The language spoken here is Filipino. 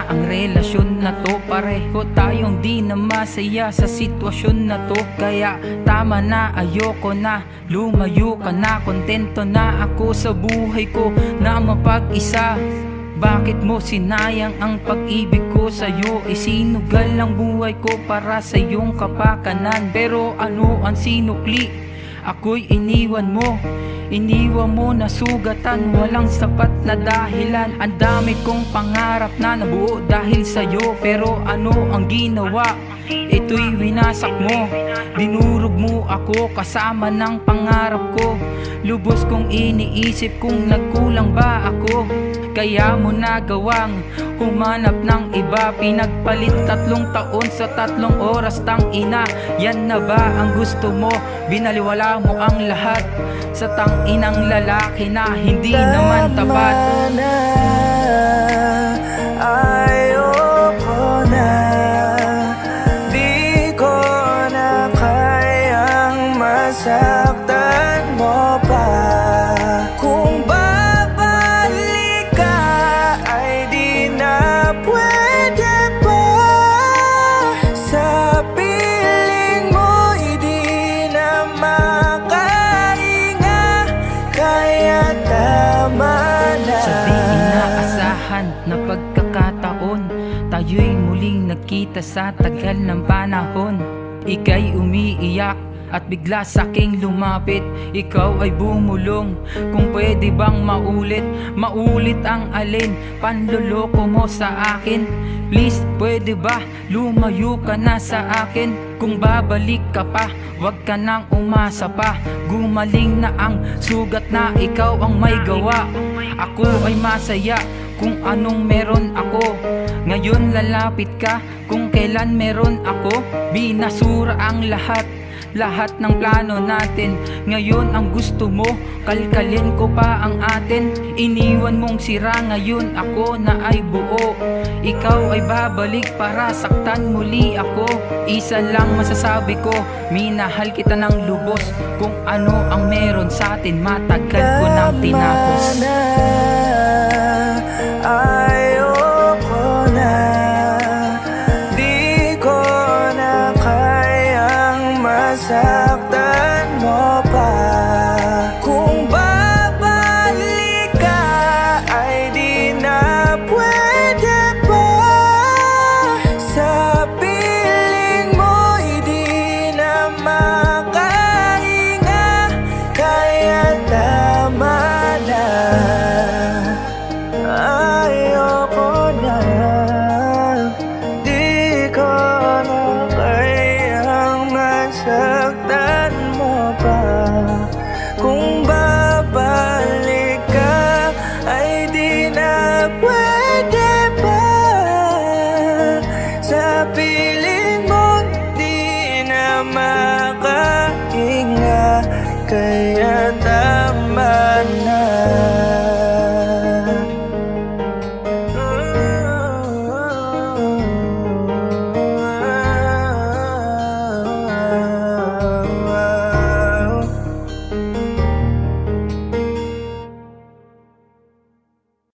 na ang relasyon na to. Pareho tayong di na masaya sa sitwasyon na to. Kaya tama na, ayoko na, lumayo ka na. Kontento na ako sa buhay ko na mapag-isa. Bakit mo sinayang ang pag-ibig ko sa'yo? Isinugal ang buhay ko para sa iyong kapakanan. Pero ano ang sinukli? Ako'y iniwan mo. Iniwan mo na sugatan, walang sapat na dahilan. Ang dami kong pangarap na nabuo dahil sa'yo. Pero ano ang ginawa? Ito'y winasak mo. Dinurog mo ako kasama ng pangarap ko. Lubos kong iniisip kung nagkulang ba ako. Kaya mo nagawang humanap ng iba. Pinagpalit 3 taon sa 3 oras, tang ina. Yan na ba ang gusto mo? Binaliwala mo ang lahat sa tang inang lalaki na hindi naman tapat. Ayoko na, di ko na kayang masaktan mo pa. Kung babalik ka ay di na pwede pa. Sa piling mo'y di na makahinga. Kaya tama na. Sa di inaasahan na pagkakataon, tayo'y muling nagkita sa tagal ng panahon. Ika'y umiiyak at bigla sa'king lumapit. Ikaw ay bumulong, kung pwede bang maulit. Maulit ang alin, panloloko mo sa akin. Please, pwede ba lumayo ka na sa akin? Kung babalik ka pa, wag ka nang umasa pa. Gumaling na ang sugat na ikaw ang may gawa. Ako ay masaya kung anong meron ako. Ngayon lalapit ka kung kailan meron ako. Binasura ang lahat ng plano natin. Ngayon ang gusto mo, kalkalin ko pa ang atin. Iniwan mong sira, ngayon ako na ay buo. Ikaw ay babalik para saktan muli ako. Isa lang masasabi ko, minahal kita ng lubos. Kung ano ang meron sa atin, matagal ko nang tinapos. Ayoko na, di ko na kayang masaktan mo pa. Kung babalik ka ay di na pwede pa. Sa piling mo'y di na makahinga. Kaya tama na. Ayoko na, di ko na kayang masaktan mo pa. Kung babalik ka ay di na pwede pa. Sa piling mo di na makahinga. Kaya